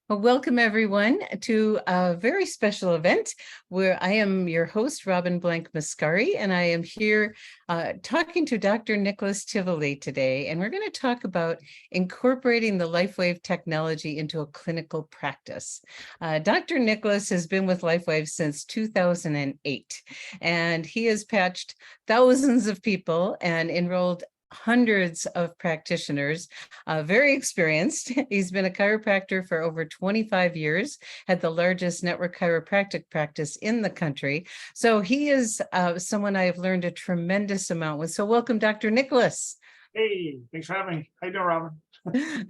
Well, welcome everyone to a very special event where I am your host, Robin Blanc Mascari, and I am here talking to Dr. Nicholas Tivoli today. And we're going to talk about incorporating the Lifewave technology into a clinical practice. Dr. Nicholas has been with Lifewave since 2008, and he has patched thousands of people and enrolled hundreds of practitioners, very experienced. He's been a chiropractor for over 25 years, had the largest network chiropractic practice in the country. So he is someone I have learned a tremendous amount with. So welcome, Dr. Nicholas. Hey, thanks for having me. How you doing, Robin?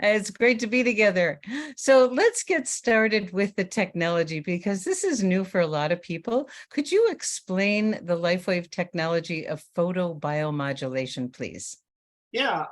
It's great to be together. So let's get started with the technology because this is new for a lot of people. Could you explain the Lifewave technology of photobiomodulation, please? Yeah,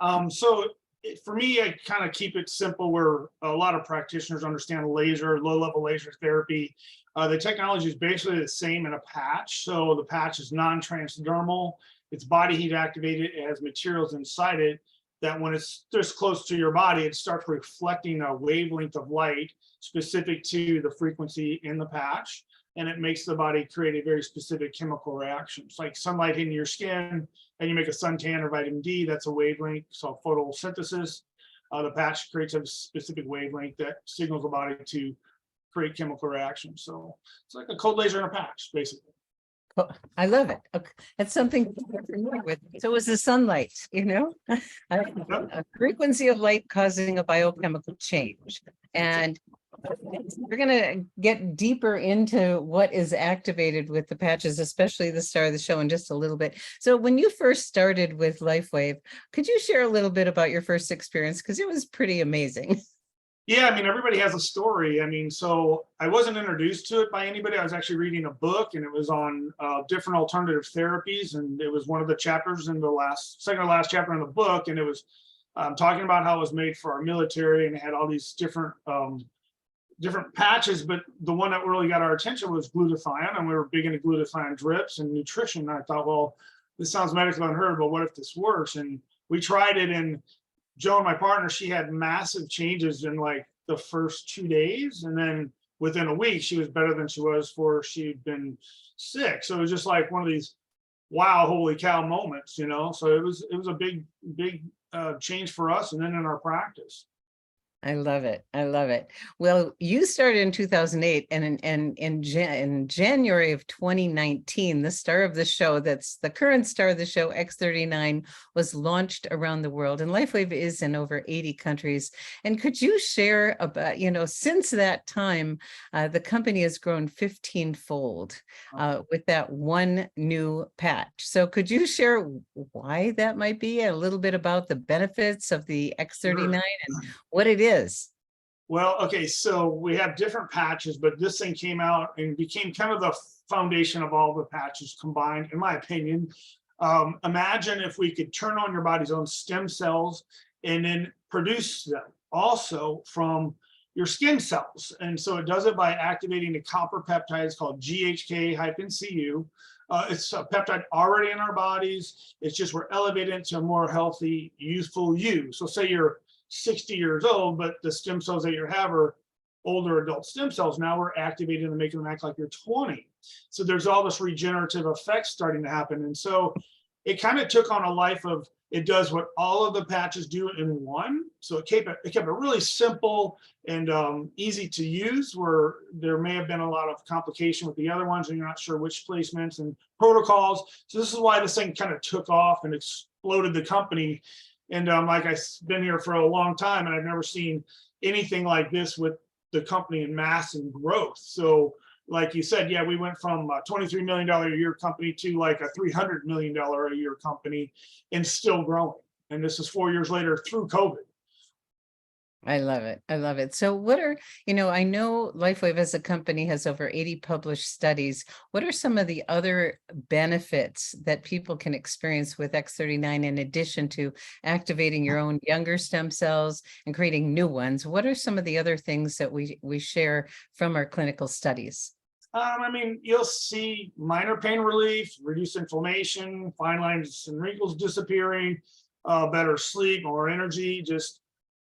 for me, I kind of keep it simple where a lot of practitioners understand laser, low-level laser therapy. The technology is basically the same in a patch. So the patch is non-transdermal, it's body heat activated, it has materials inside it that when it's this close to your body, it starts reflecting a wavelength of light specific to the frequency in the patch. And it makes the body create a very specific chemical reaction. It's like sunlight hitting your skin and you make a suntan or vitamin D, that's a wavelength, so photosynthesis. The patch creates a specific wavelength that signals the body to create chemical reactions. So it's like a cold laser in a patch, basically. Oh, I love it. Okay. That's something I'm familiar with. So is the sunlight, a frequency of light causing a biochemical change. And we're going to get deeper into what is activated with the patches, especially the star of the show in just a little bit. So when you first started with Lifewave, could you share a little bit about your first experience? Because it was pretty amazing. Yeah, I mean, everybody has a story. I mean, so I wasn't introduced to it by anybody. I was actually reading a book and it was on different alternative therapies. And it was one of the chapters in the second to last chapter in the book. And it was talking about how it was made for our military and it had all these different patches, but the one that really got our attention was glutathione, and we were big into glutathione drips and nutrition. And I thought, well, this sounds medically unheard, but what if this works? And we tried it, and Joan, my partner, she had massive changes in like the first 2 days, and then within a week, she was better than she was before she'd been sick. So it was just like one of these, wow, holy cow moments, you know. So it was a big change for us, and then in our practice. I love it. I love it. Well, you started in 2008, and in January of 2019, the star of the show, that's the current star of the show, X39, was launched around the world, and Lifewave is in over 80 countries. And could you share about, since that time, the company has grown 15-fold with that one new patch. So could you share why that might be, a little bit about the benefits of the X39 and what it is? Well, okay, so we have different patches, but this thing came out and became kind of the foundation of all the patches combined, in my opinion. Imagine if we could turn on your body's own stem cells and then produce them also from your skin cells. And so it does it by activating a copper peptide called GHK-Cu. It's a peptide already in our bodies. It's just we're elevated to a more healthy, youthful you. So say you're 60 years old, but the stem cells that you have are older adult stem cells. Now we're activating and making them act like you're 20. So there's all this regenerative effects starting to happen. And so it kind of took on a life of, it does what all of the patches do in one. So it kept it really simple and easy to use, where there may have been a lot of complication with the other ones and you're not sure which placements and protocols. So this is why this thing kind of took off and exploded the company. And like I've been here for a long time and I've never seen anything like this with the company in mass and growth. So like you said, yeah, we went from a $23 million a year company to like a $300 million a year company and still growing. And this is 4 years later through COVID. I love it. I love it. So what are, I know Lifewave as a company has over 80 published studies. What are some of the other benefits that people can experience with X39 in addition to activating your own younger stem cells and creating new ones? What are some of the other things that we share from our clinical studies? I mean, you'll see minor pain relief, reduced inflammation, fine lines and wrinkles disappearing, better sleep, more energy, just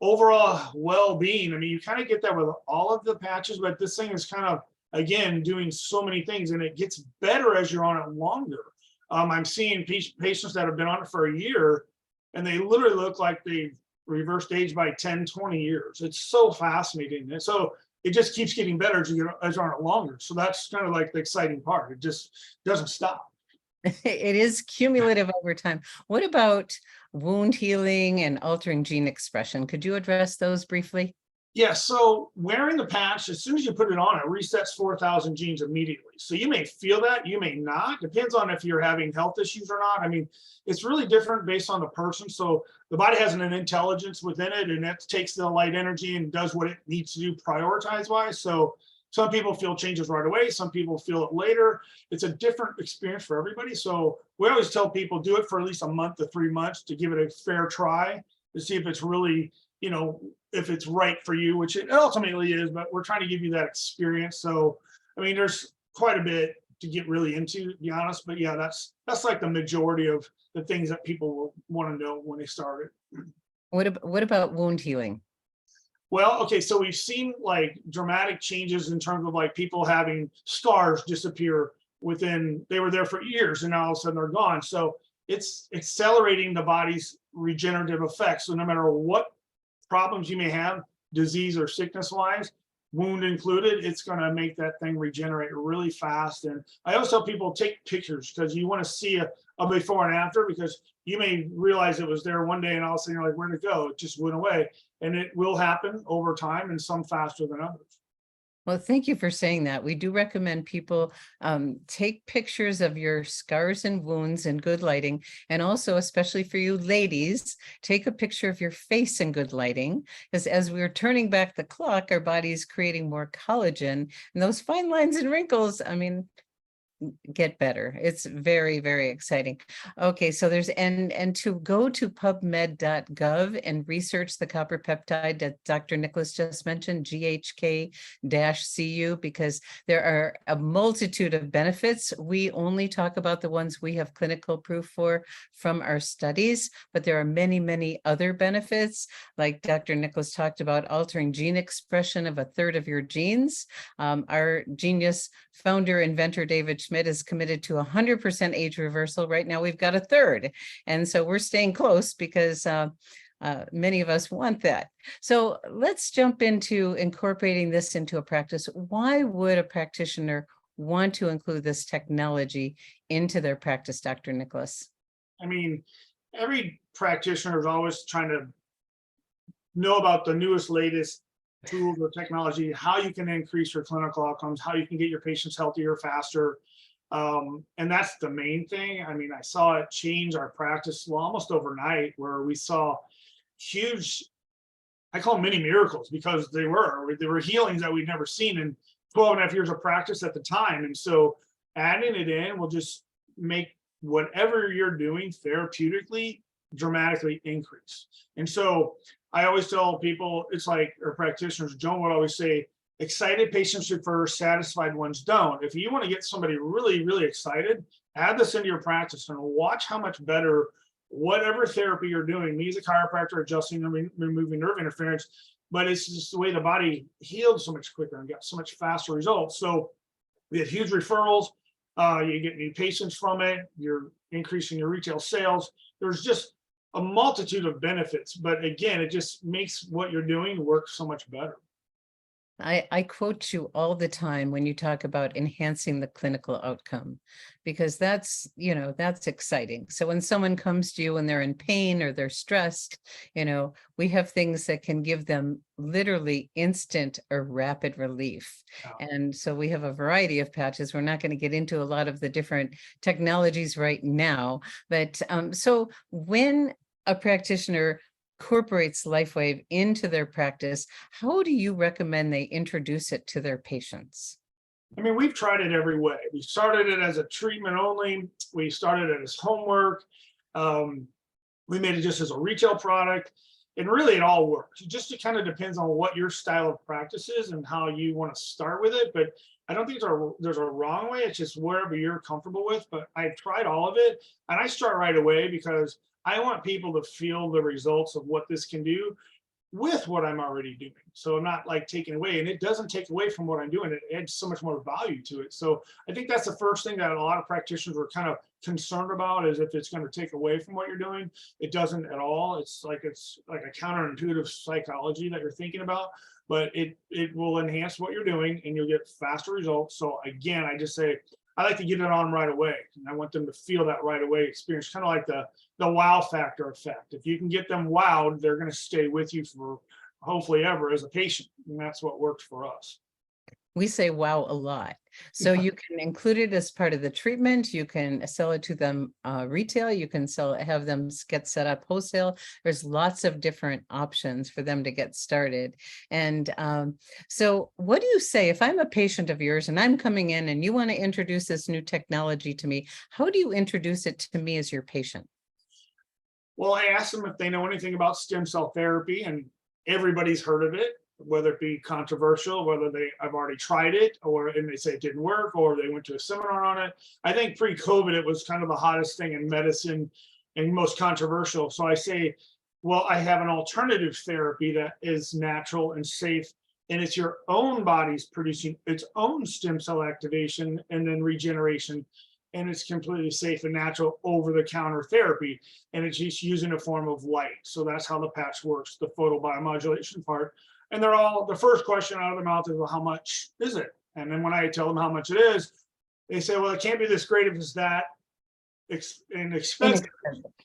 overall well-being. I mean, you kind of get that with all of the patches, but this thing is kind of, again, doing so many things, and it gets better as you're on it longer. I'm seeing patients that have been on it for a year, and they literally look like they reversed age by 10, 20 years. It's so fascinating. And so it just keeps getting better as you're on it longer. So that's kind of like the exciting part. It just doesn't stop. It is cumulative over time. What about wound healing and altering gene expression? Could you address those briefly? Yeah, so wearing the patch, as soon as you put it on, it resets 4,000 genes immediately. So you may feel that, you may not. Depends on if you're having health issues or not. I mean, it's really different based on the person. So the body has an intelligence within it, and that takes the light energy and does what it needs to do prioritize wise. So some people feel changes right away. Some people feel it later. It's a different experience for everybody. So we always tell people do it for at least a month to 3 months to give it a fair try to see if it's really, if it's right for you, which it ultimately is, but we're trying to give you that experience. So, I mean, there's quite a bit to get really into, to be honest, but yeah, that's like the majority of the things that people will want to know when they start it. What about wound healing? Well, okay, so we've seen like dramatic changes in terms of like people having scars disappear within, they were there for years and now all of a sudden they're gone. So it's accelerating the body's regenerative effects. So no matter what problems you may have, disease or sickness wise, wound included, it's going to make that thing regenerate really fast. And I always tell people take pictures because you want to see a before and after, because you may realize it was there one day and all of a sudden you're like, where'd it go? It just went away. And it will happen over time, and some faster than others. Well, thank you for saying that. We do recommend people take pictures of your scars and wounds in good lighting. And also, especially for you ladies, take a picture of your face in good lighting. Because as we're turning back the clock, our body's creating more collagen. And those fine lines and wrinkles, I mean, get better. It's very, very exciting. Okay, so there's and to go to pubmed.gov and research the copper peptide that Dr. Nicholas just mentioned, GHK-CU, because there are a multitude of benefits. We only talk about the ones we have clinical proof for from our studies, but there are many, many other benefits. Like Dr. Nicholas talked about, altering gene expression of a third of your genes. Our genius founder, inventor, David Schmidt, is committed to 100% age reversal. Right now, we've got a third. And so we're staying close because many of us want that. So let's jump into incorporating this into a practice. Why would a practitioner want to include this technology into their practice, Dr. Nicholas? I mean, every practitioner is always trying to know about the newest, latest tools or technology, how you can increase your clinical outcomes, how you can get your patients healthier faster. And that's the main thing. I mean, I saw it change our practice almost overnight, where we saw huge, I call them mini miracles, because they were healings that we'd never seen in 12 and a half years of practice at the time. And so adding it in will just make whatever you're doing therapeutically dramatically increase. And so I always tell people, it's like, or practitioners, Joan would always say, excited patients refer, satisfied ones don't. If you want to get somebody really, really excited, add this into your practice and watch how much better whatever therapy you're doing, me as a chiropractor, adjusting and removing nerve interference, but it's just the way the body healed so much quicker and got so much faster results. So we had huge referrals. You get new patients from it. You're increasing your retail sales. There's just a multitude of benefits, but again, it just makes what you're doing work so much better. I quote you all the time when you talk about enhancing the clinical outcome, because that's exciting. So when someone comes to you and they're in pain or they're stressed, we have things that can give them literally instant or rapid relief. Oh. And so we have a variety of patches. We're not going to get into a lot of the different technologies right now, but so when a practitioner incorporates Lifewave into their practice, how do you recommend they introduce it to their patients? I mean, we've tried it every way. We started it as a treatment only. We started it as homework. We made it just as a retail product. And really, it all works. It kind of depends on what your style of practice is and how you want to start with it. But I don't think there's a wrong way. It's just wherever you're comfortable with. But I've tried all of it. And I start right away because I want people to feel the results of what this can do. with what I'm already doing. So I'm not like taking away, and it doesn't take away from what I'm doing. It adds so much more value to it. So I think that's the first thing that a lot of practitioners are kind of concerned about, is if it's going to take away from what you're doing. It doesn't at all. It's like a counterintuitive psychology that you're thinking about, but it will enhance what you're doing and you'll get faster results. So again, I just say I like to get it on right away. And I want them to feel that right away experience, kind of like the wow factor effect. If you can get them wowed, they're going to stay with you for hopefully ever as a patient. And that's what works for us. We say wow a lot. So you can include it as part of the treatment. You can sell it to them retail. You can have them get set up wholesale. There's lots of different options for them to get started. And so what do you say if I'm a patient of yours and I'm coming in and you want to introduce this new technology to me? How do you introduce it to me as your patient? Well, I asked them if they know anything about stem cell therapy, and everybody's heard of it, whether it be controversial, whether I've already tried it, and they say it didn't work, or they went to a seminar on it. I think pre-COVID, it was kind of the hottest thing in medicine and most controversial. So I say, well, I have an alternative therapy that is natural and safe, and it's your own body's producing its own stem cell activation and then regeneration. And it's completely safe and natural over-the-counter therapy, and it's just using a form of light. So that's how the patch works, the photobiomodulation part. And the first question out of their mouth is, well, how much is it? And then when I tell them how much it is, they say, well, it can't be this great if it's that inexpensive.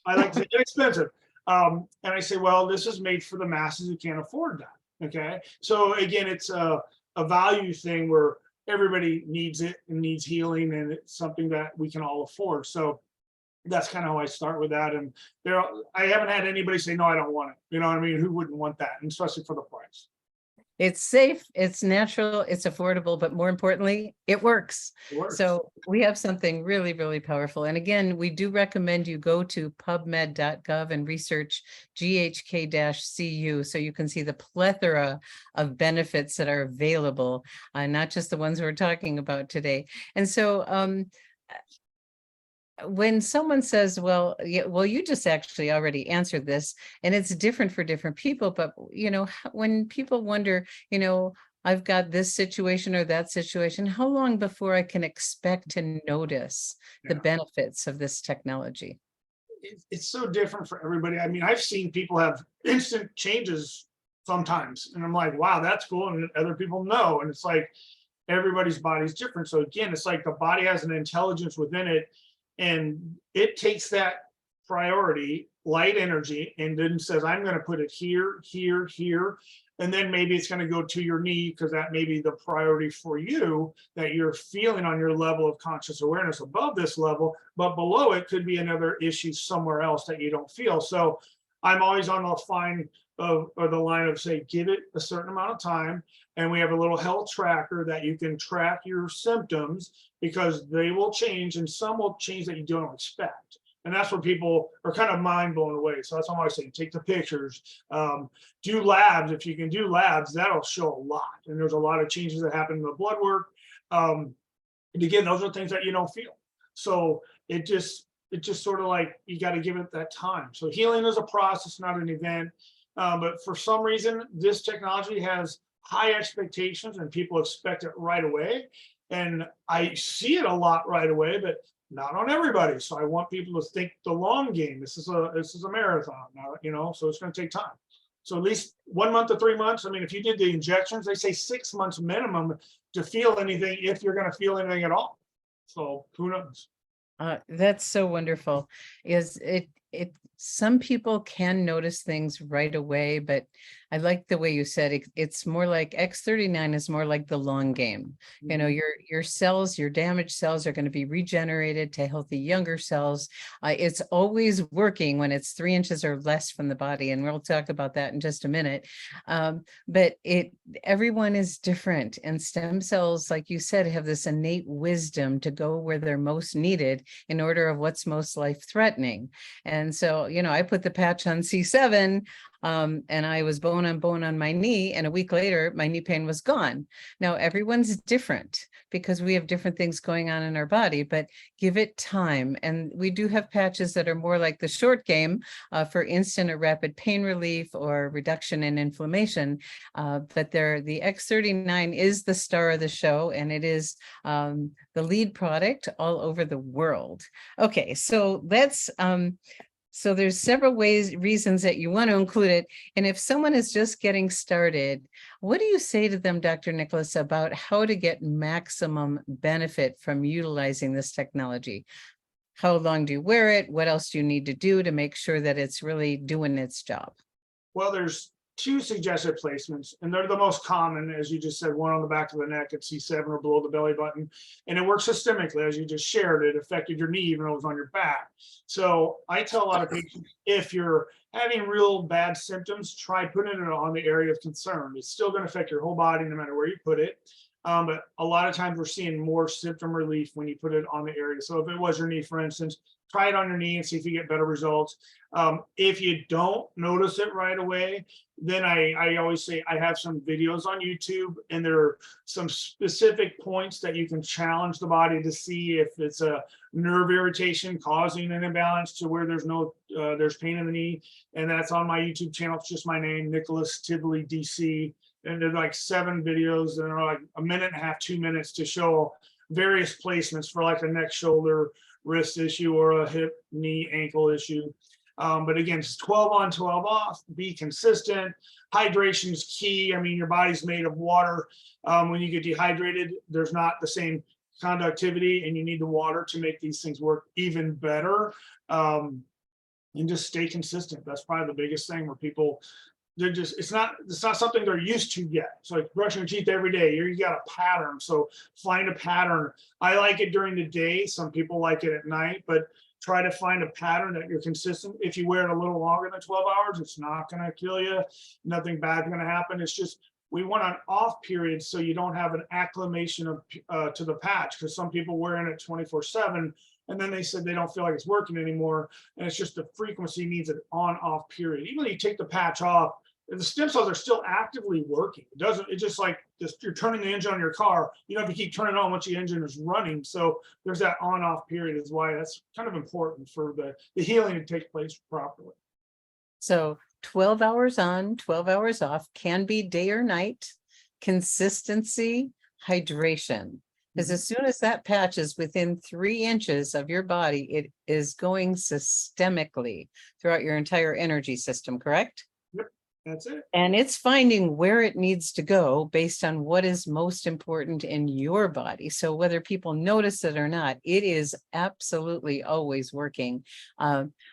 I like to say inexpensive. And I say, well, this is made for the masses who can't afford that. Okay. So again, it's a value thing where everybody needs it and needs healing, and it's something that we can all afford. So that's kind of how I start with that. And I haven't had anybody say, no, I don't want it. You know what I mean? Who wouldn't want that? And especially for the price. It's safe, it's natural, it's affordable, but more importantly, it works. It works. So we have something really, really powerful. And again, we do recommend you go to pubmed.gov and research GHK-CU so you can see the plethora of benefits that are available, not just the ones we're talking about today. And so when someone says, well, you just actually already answered this, and it's different for different people, but when people wonder, I've got this situation or that situation, how long before I can expect to notice the benefits of this technology? It's so different for everybody. I mean, I've seen people have instant changes sometimes, and I'm like, wow, that's cool. And other people know, and it's like everybody's body's different. So again, it's like the body has an intelligence within it, and it takes that priority, light energy, and then says, I'm going to put it here, here, here. And then maybe it's going to go to your knee, because that may be the priority for you that you're feeling on your level of conscious awareness above this level, but below it could be another issue somewhere else that you don't feel. So I'm always on the line of say, give it a certain amount of time. And we have a little health tracker that you can track your symptoms, because they will change, and some will change that you don't expect. And that's where people are kind of mind blown away. So that's what I'm always saying, take the pictures, do labs. If you can do labs, that'll show a lot. And there's a lot of changes that happen in the blood work. And again, those are things that you don't feel. So it just sort of like, you got to give it that time. So healing is a process, not an event. But for some reason, this technology has high expectations and people expect it right away. And I see it a lot right away, but not on everybody. So I want people to think the long game. This is a marathon now, so it's going to take time. So at least 1 month to 3 months. I mean, if you did the injections, they say 6 months minimum to feel anything, if you're going to feel anything at all. So who knows? That's so wonderful. Some people can notice things right away, but I like the way you said it's more like X39 is more like the long game. Your cells, your damaged cells are going to be regenerated to healthy younger cells. It's always working when it's 3 inches or less from the body, and we'll talk about that in just a minute. But everyone is different, and stem cells, like you said, have this innate wisdom to go where they're most needed in order of what's most life-threatening. And so, I put the patch on C7 and I was bone on bone on my knee, and a week later, my knee pain was gone. Now, everyone's different because we have different things going on in our body, but give it time. And we do have patches that are more like the short game for instant or rapid pain relief or reduction in inflammation. But the X39 is the star of the show, and it is the lead product all over the world. Okay, so that's so there's several reasons that you want to include it. And if someone is just getting started, what do you say to them, Dr. Nicholas, about how to get maximum benefit from utilizing this technology? How long do you wear it? What else do you need to do to make sure that it's really doing its job? Well, there's two suggested placements, and they're the most common, as you just said, one on the back of the neck at C7 or below the belly button. And it works systemically, as you just shared. It affected your knee, even though it was on your back. So I tell a lot of patients, if you're having real bad symptoms, try putting it on the area of concern. It's still going to affect your whole body, no matter where you put it. But a lot of times we're seeing more symptom relief when you put it on the area. So if it was your knee, for instance, try it on your knee and see if you get better results. If you don't notice it right away, then I always say I have some videos on YouTube, and there are some specific points that you can challenge the body to see if it's a nerve irritation causing an imbalance to where there's pain in the knee. And that's on my YouTube channel. It's just my name, Nicholas Tivoli, DC. And there's like 7 videos that are like a minute and a half, 2 minutes to show various placements for like a neck, shoulder, wrist issue, or a hip, knee, ankle issue. But again, it's 12 on, 12 off, be consistent. Hydration is key. I mean, your body's made of water. When you get dehydrated, there's not the same conductivity, and you need the water to make these things work even better. And just stay consistent. That's probably the biggest thing where people, it's not something they're used to yet. It's like brushing your teeth every day. You got a pattern. So find a pattern. I like it during the day. Some people like it at night, but try to find a pattern that you're consistent. If you wear it a little longer than 12 hours, it's not going to kill you. Nothing bad going to happen. It's just, we want an off period so you don't have an acclimation to the patch, because some people wearing it 24/7. And then they said they don't feel like it's working anymore. And it's just the frequency needs an on-off period. Even if you take the patch off, the stem cells are still actively working. It's just like this, you're turning the engine on your car. You don't have to keep turning on once the engine is running. So there's that on-off period, is why that's kind of important for the healing to take place properly. So 12 hours on, 12 hours off, can be day or night. Consistency, hydration. Because as soon as that patch is within 3 inches of your body, it is going systemically throughout your entire energy system, correct? Yep, that's it. And it's finding where it needs to go based on what is most important in your body. So whether people notice it or not, it is absolutely always working.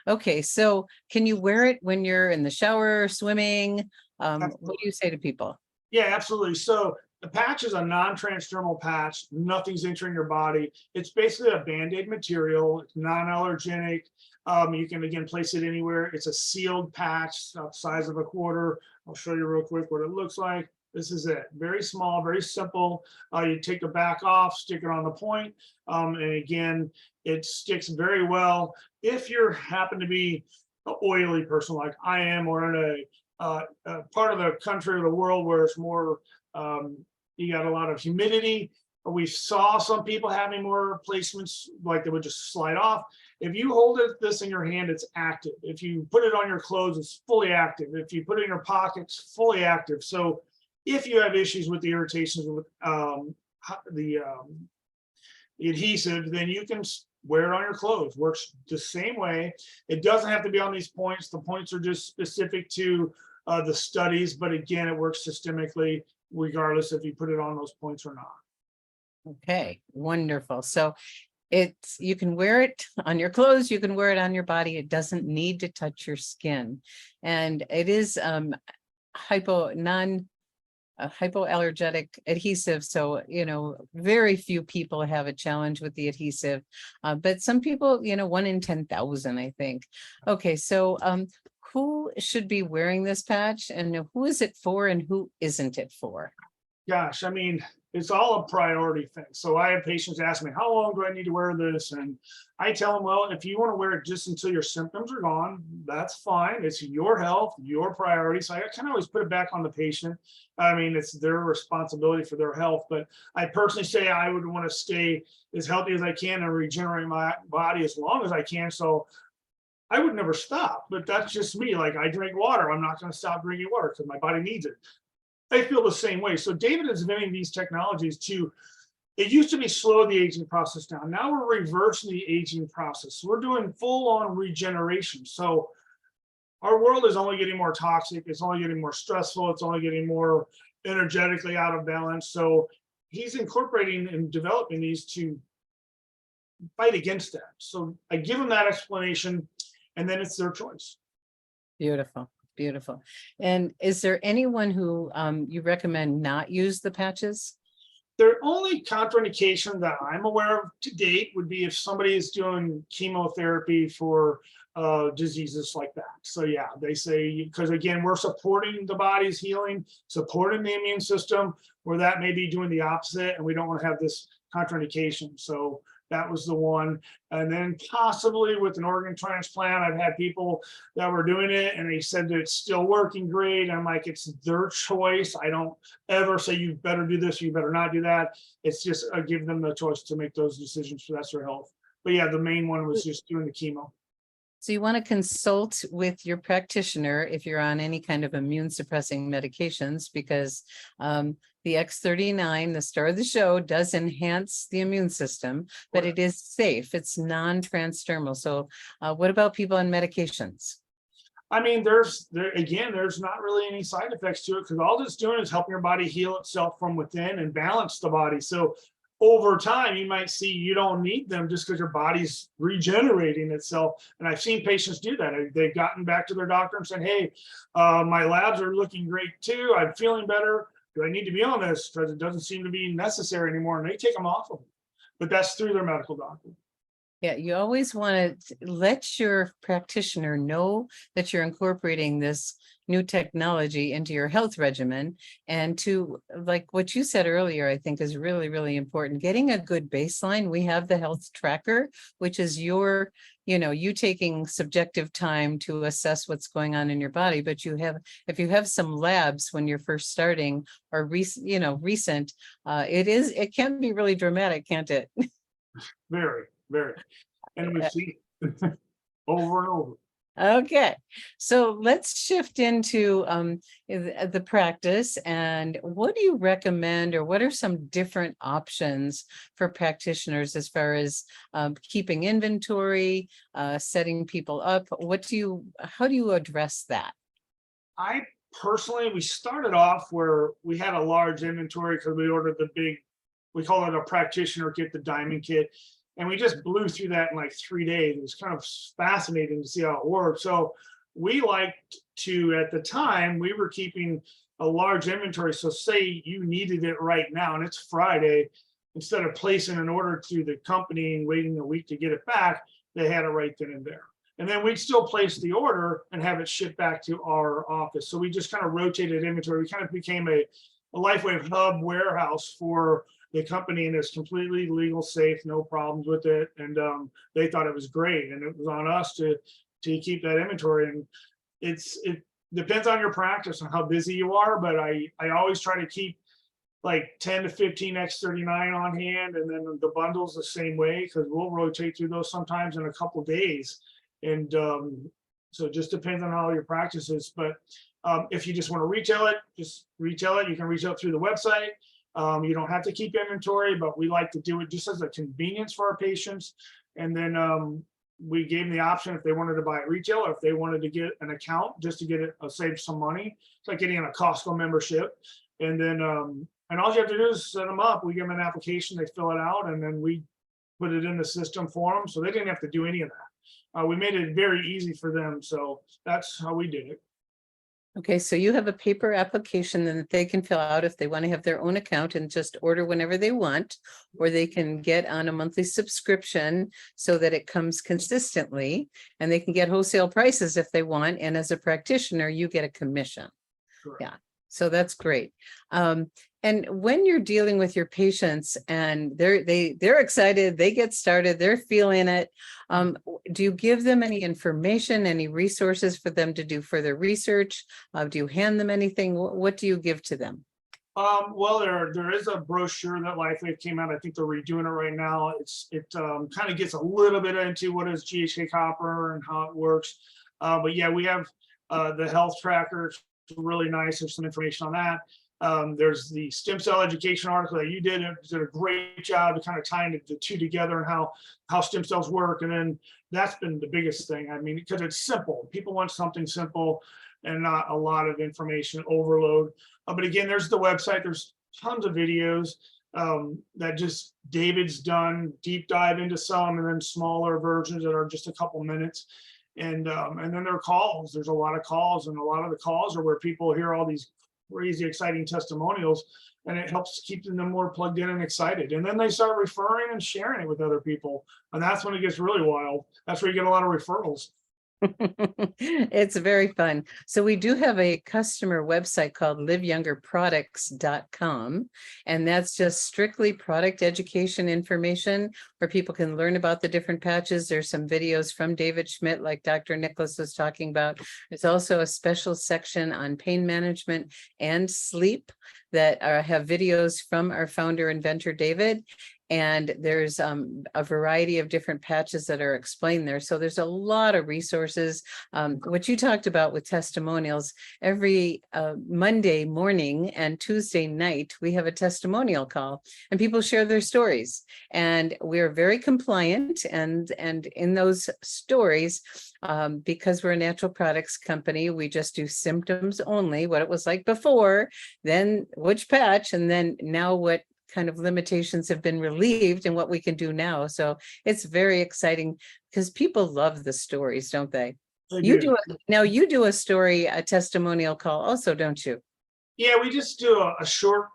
Okay, so can you wear it when you're in the shower, swimming? What do you say to people? Yeah, absolutely. So the patch is a non-transdermal patch. Nothing's entering your body. It's basically a Band-Aid material. It's non-allergenic. You can, again, place it anywhere. It's a sealed patch, the size of a quarter. I'll show you real quick what it looks like. This is it. Very small, very simple. You take the back off, stick it on the point. And again, it sticks very well. If you happen to be an oily person like I am, or in a part of the country or the world where it's more, you got a lot of humidity. We saw some people having more placements, like they would just slide off. If you hold this in your hand, it's active. If you put it on your clothes, it's fully active. If you put it in your pockets, fully active. So if you have issues with the irritations with the adhesive, then you can wear it on your clothes. Works the same way. It doesn't have to be on these points. The points are just specific to the studies, but again, it works systemically, regardless if you put it on those points or not. Okay, wonderful. So you can wear it on your clothes, you can wear it on your body. It doesn't need to touch your skin. And it is hypoallergenic adhesive. So, very few people have a challenge with the adhesive, but some people, 1 in 10,000, I think. Okay, so who should be wearing this patch, and who is it for and who isn't it for? Gosh, I mean, It's all a priority thing. So I have patients ask me, how long do I need to wear this? And I tell them, well, if you want to wear it just until your symptoms are gone, that's fine. It's your health, your priority. So I kind of always put it back on the patient. I mean, it's their responsibility for their health, but I personally say I would want to stay as healthy as I can and regenerate my body as long as I can. So I would never stop, but that's just me. Like, I drink water. I'm not going to stop drinking water because my body needs it. I feel the same way. So David is inventing these technologies to, it used to be slow the aging process down. Now we're reversing the aging process. So we're doing full on regeneration. So our world is only getting more toxic. It's only getting more stressful. It's only getting more energetically out of balance. So he's incorporating and developing these to fight against that. So I give them that explanation, and then it's their choice. Beautiful. Beautiful. And is there anyone who you recommend not use the patches? The only contraindication that I'm aware of to date would be if somebody is doing chemotherapy for diseases like that. So yeah, they say, because again, we're supporting the body's healing, supporting the immune system, where that may be doing the opposite, and we don't want to have this contraindication. So that was the one. And then possibly with an organ transplant, I've had people that were doing it and they said that it's still working great. I'm like, it's their choice. I don't ever say you better do this, you better not do that. It's just I give them the choice to make those decisions, for that's their health. But yeah, the main one was just doing the chemo. So you want to consult with your practitioner if you're on any kind of immune suppressing medications, because the X39, the star of the show, does enhance the immune system, but it is safe. It's non-transdermal. So what about people on medications? I mean, there's not really any side effects to it, because all it's doing is helping your body heal itself from within and balance the body. So over time, you might see you don't need them just because your body's regenerating itself. And I've seen patients do that. They've gotten back to their doctor and said, hey, my labs are looking great too. I'm feeling better. Do I need to be on this? Because it doesn't seem to be necessary anymore. And they take them off of it. But that's through their medical doctor. Yeah, you always want to let your practitioner know that you're incorporating this new technology into your health regimen. And to, like what you said earlier, I think is really, really important. Getting a good baseline. We have the health tracker, which is your, you taking subjective time to assess what's going on in your body. But if you have some labs when you're first starting or recent, it can be really dramatic, can't it? Very, very. And we see over and over. Okay, so let's shift into the practice. And what do you recommend, or what are some different options for practitioners as far as keeping inventory, setting people up? How do you address that? I personally, we started off where we had a large inventory because we ordered we call it a practitioner kit, the diamond kit. And we just blew through that in like 3 days. It was kind of fascinating to see how it worked. So we liked to, at the time, we were keeping a large inventory. So say you needed it right now and it's Friday, instead of placing an order to the company and waiting a week to get it back, they had it right then and there. And then we'd still place the order and have it shipped back to our office. So we just kind of rotated inventory. We kind of became a Lifewave hub warehouse for the company, and it's completely legal, safe, no problems with it. And they thought it was great. And it was on us to keep that inventory. And it depends on your practice and how busy you are, but I always try to keep like 10 to 15 X39 on hand, and then the bundles the same way, because we'll rotate through those sometimes in a couple of days. And so it just depends on how your practice is. But if you just want to retail it, just retail it. You can retail it through the website. You don't have to keep inventory, but we like to do it just as a convenience for our patients. And then we gave them the option if they wanted to buy it retail, or if they wanted to get an account just to get it, save some money. It's like getting a Costco membership. And then, and all you have to do is set them up. We give them an application, they fill it out, and then we put it in the system for them. So they didn't have to do any of that. We made it very easy for them. So that's how we did it. Okay, so you have a paper application that they can fill out if they want to have their own account and just order whenever they want, or they can get on a monthly subscription so that it comes consistently, and they can get wholesale prices if they want. And as a practitioner, you get a commission. Correct. Yeah. So that's great. And when you're dealing with your patients and they're excited, they get started, they're feeling it. Do you give them any information, any resources for them to do further research? Do you hand them anything? What do you give to them? Well, there is a brochure that Lifewave came out. I think they're redoing it right now. It kind of gets a little bit into what is GHK copper and how it works. But yeah, we have the health tracker. It's really nice. There's some information on that. There's the stem cell education article that you did. It did a great job of kind of tying the two together and how stem cells work. And then that's been the biggest thing. I mean, because it's simple. People want something simple and not a lot of information overload. But again, there's the website. There's tons of videos that just David's done deep dive into some, and then smaller versions that are just a couple minutes. And then there are calls. There's a lot of calls, and a lot of the calls are where people hear all these crazy, exciting testimonials, and it helps keep them more plugged in and excited. And then they start referring and sharing it with other people, and that's when it gets really wild. That's where you get a lot of referrals. It's very fun. So we do have a customer website called liveyoungerproducts.com, and that's just strictly product education information where people can learn about the different patches. There's some videos from David Schmidt, like Dr. Nicholas was talking about. There's also a special section on pain management and sleep that have videos from our founder inventor, David. And there's a variety of different patches that are explained there. So there's a lot of resources. What you talked about with testimonials, every Monday morning and Tuesday night, we have a testimonial call and people share their stories. And we're very compliant. And in those stories, because we're a natural products company, we just do symptoms only, what it was like before, then which patch, and then now what kind of limitations have been relieved and what we can do now. So it's very exciting because people love the stories, don't they? You do it now. You do a story, a testimonial call also, don't you? Yeah, we just do a short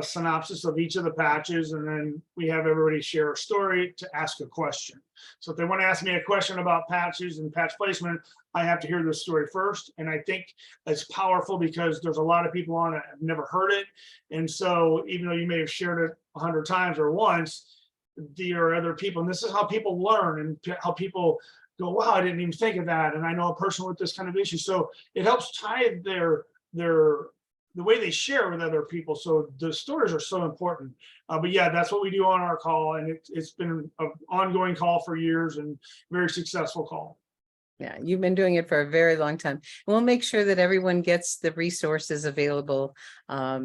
synopsis of each of the patches, and then we have everybody share a story to ask a question. So if they want to ask me a question about patches and patch placement, I have to hear the story first. And I think it's powerful because there's a lot of people on it have never heard it. And so even though you may have shared it 100 times or once, there are other people, and this is how people learn and how people go, wow, I didn't even think of that. And I know a person with this kind of issue. So it helps tie the way they share with other people. So the stories are so important. But yeah, that's what we do on our call. And it's been an ongoing call for years and very successful call. Yeah, you've been doing it for a very long time. And we'll make sure that everyone gets the resources available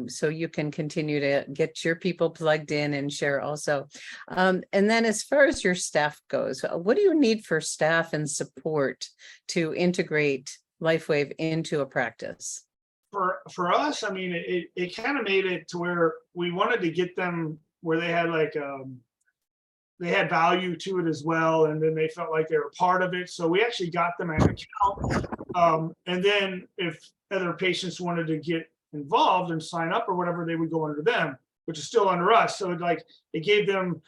so you can continue to get your people plugged in and share also. And then as far as your staff goes, what do you need for staff and support to integrate Lifewave into a practice? For us, I mean, it kind of made it to where we wanted to get them where they had like they had value to it as well, and then they felt like they were part of it. So we actually got them an account, and then if other patients wanted to get involved and sign up or whatever, they would go under them, which is still under us. So it gave them,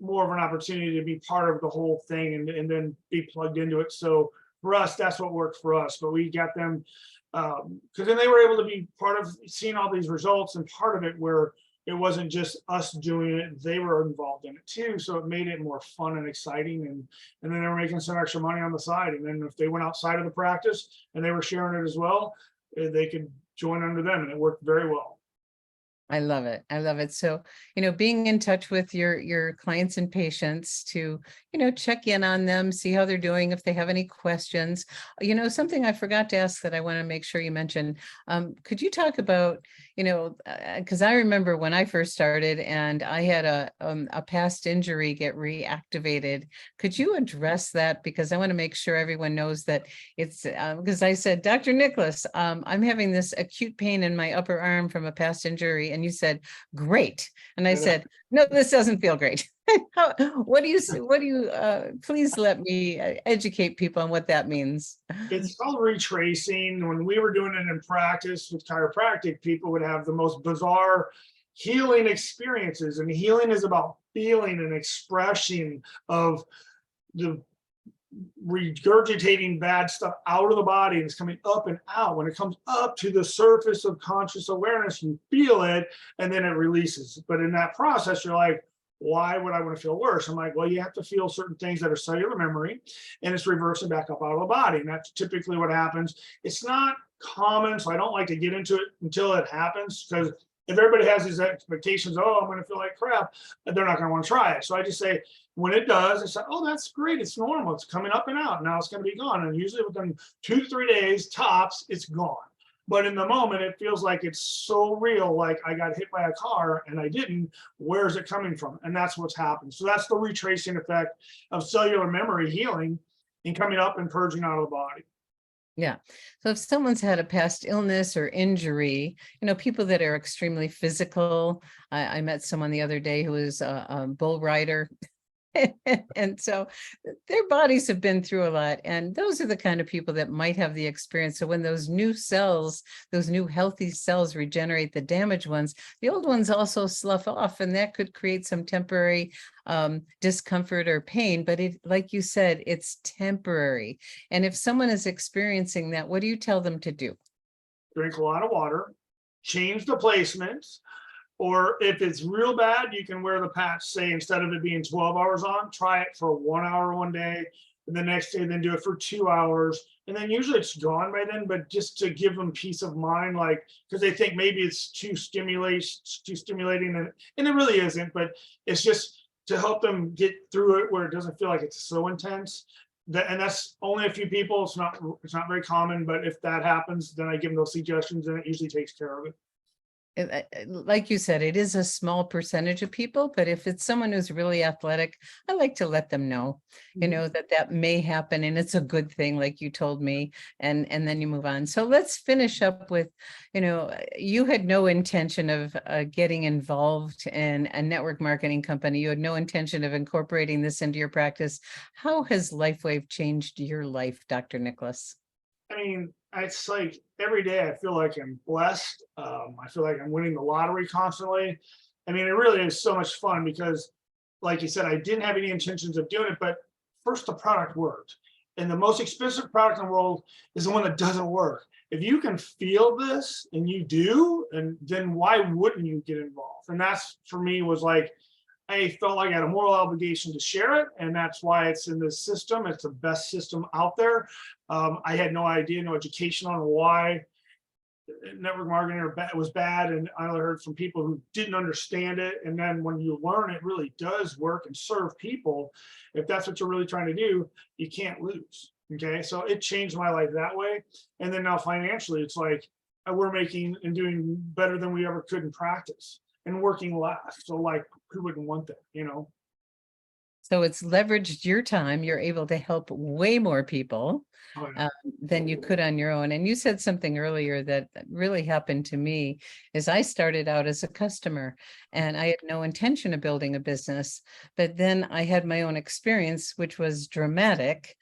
more of an opportunity to be part of the whole thing and then be plugged into it. So for us, that's what worked for us. But we got them because then they were able to be part of seeing all these results, and part of it where it wasn't just us doing it, they were involved in it too. So it made it more fun and exciting. And then they were making some extra money on the side. And then if they went outside of the practice and they were sharing it as well, they could join under them, and it worked very well. I love it. I love it. So, being in touch with your clients and patients to, check in on them, see how they're doing, if they have any questions. Something I forgot to ask that I want to make sure you mention. Could you talk about, because I remember when I first started and I had a past injury get reactivated. Could you address that? Because I want to make sure everyone knows that it's because I said, Dr. Nicholas, I'm having this acute pain in my upper arm from a past injury. And you said, great. And I said, no, this doesn't feel great. What do you please let me educate people on what that means. It's called retracing. When we were doing it in practice with chiropractic, people would have the most bizarre healing experiences. And healing is about feeling and expression of the regurgitating bad stuff out of the body and it's coming up and out. When it comes up to the surface of conscious awareness, you feel it and then it releases. But in that process, you're like, why would I want to feel worse? I'm like, well, you have to feel certain things that are cellular memory and it's reversing back up out of the body. And that's typically what happens. It's not common, so I don't like to get into it until it happens, because if everybody has these expectations, oh, I'm going to feel like crap, they're not going to want to try it. So I just say, when it does, it's like, oh, that's great. It's normal. It's coming up and out. Now it's going to be gone. And usually within 2 to 3 days tops, it's gone. But in the moment, it feels like it's so real, like I got hit by a car and I didn't. Where's it coming from? And that's what's happened. So that's the retracing effect of cellular memory healing and coming up and purging out of the body. Yeah. So if someone's had a past illness or injury, people that are extremely physical. I met someone the other day who was a bull rider. And so their bodies have been through a lot. And those are the kind of people that might have the experience. So when those new cells, those new healthy cells regenerate the damaged ones, the old ones also slough off, and that could create some temporary discomfort or pain. But it, like you said, it's temporary. And if someone is experiencing that, what do you tell them to do? Drink a lot of water, change the placements. Or if it's real bad, you can wear the patch, say, instead of it being 12 hours on, try it for 1 hour one day, and the next day, then do it for 2 hours. And then usually it's gone by then, but just to give them peace of mind, like, because they think maybe it's too stimulating, and it really isn't, but it's just to help them get through it where it doesn't feel like it's so intense. And that's only a few people. It's not very common, but if that happens, then I give them those suggestions and it usually takes care of it. Like you said, it is a small percentage of people, but if it's someone who's really athletic, I like to let them know, that may happen, and it's a good thing, like you told me, and then you move on. So let's finish up with, you had no intention of getting involved in a network marketing company. You had no intention of incorporating this into your practice. How has Lifewave changed your life, Dr. Nicholas? I mean, it's like every day I feel like I'm blessed. I feel like I'm winning the lottery constantly. I mean, it really is so much fun because, like you said, I didn't have any intentions of doing it, but first the product worked. And the most expensive product in the world is the one that doesn't work. If you can feel this and you do, and then why wouldn't you get involved? And that's, for me, was like, I felt like I had a moral obligation to share it, and that's why it's in this system. It's the best system out there. I had no idea, no education on why network marketing was bad, and I heard from people who didn't understand it. And then when you learn it really does work and serve people, if that's what you're really trying to do, you can't lose. Okay, so it changed my life that way. And then now financially, it's like we're making and doing better than we ever could in practice, and working less. So like, who wouldn't want that, So it's leveraged your time. You're able to help way more people Oh, yeah. than you could on your own. And you said something earlier that really happened to me is I started out as a customer and I had no intention of building a business, but then I had my own experience, which was dramatic.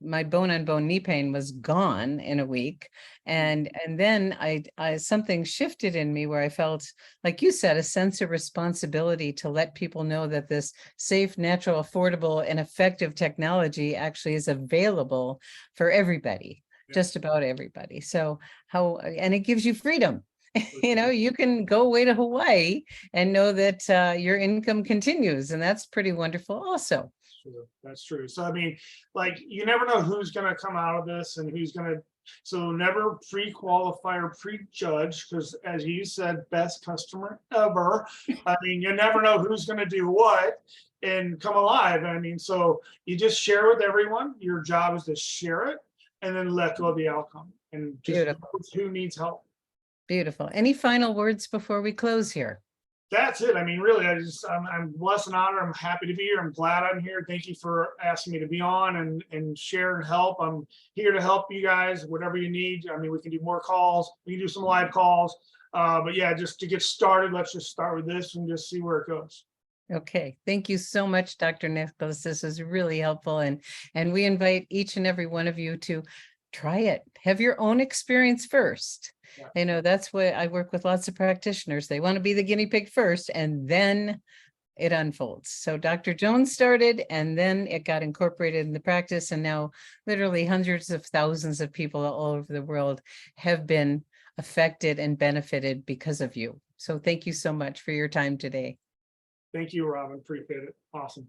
My bone-on-bone knee pain was gone in a week. And then I something shifted in me where I felt, like you said, a sense of responsibility to let people know that this safe, natural, affordable, and effective technology actually is available for everybody, just about everybody. So and it gives you freedom. You can go away to Hawaii and know that your income continues, and that's pretty wonderful also. That's true. So, I mean, like, you never know who's going to come out of this and who's going to, so never pre-qualify or prejudge, because as you said, best customer ever. I mean, you never know who's going to do what and come alive. I mean, so you just share with everyone. Your job is to share it and then let go of the outcome and just who needs help. Beautiful. Any final words before we close here? That's it. I mean, really, I'm blessed and honored. I'm happy to be here. I'm glad I'm here. Thank you for asking me to be on and share and help. I'm here to help you guys, whatever you need. I mean, we can do more calls. We can do some live calls. But yeah, just to get started, let's just start with this and just see where it goes. Okay. Thank you so much, Dr. Nicholas. This is really helpful. And we invite each and every one of you to try it. Have your own experience first. Yeah. That's what I work with lots of practitioners. They want to be the guinea pig first and then it unfolds. So Dr. Jones started, and then it got incorporated in the practice, and now literally hundreds of thousands of people all over the world have been affected and benefited because of you. So thank you so much for your time today. Thank you, Robin. Appreciate it. Awesome.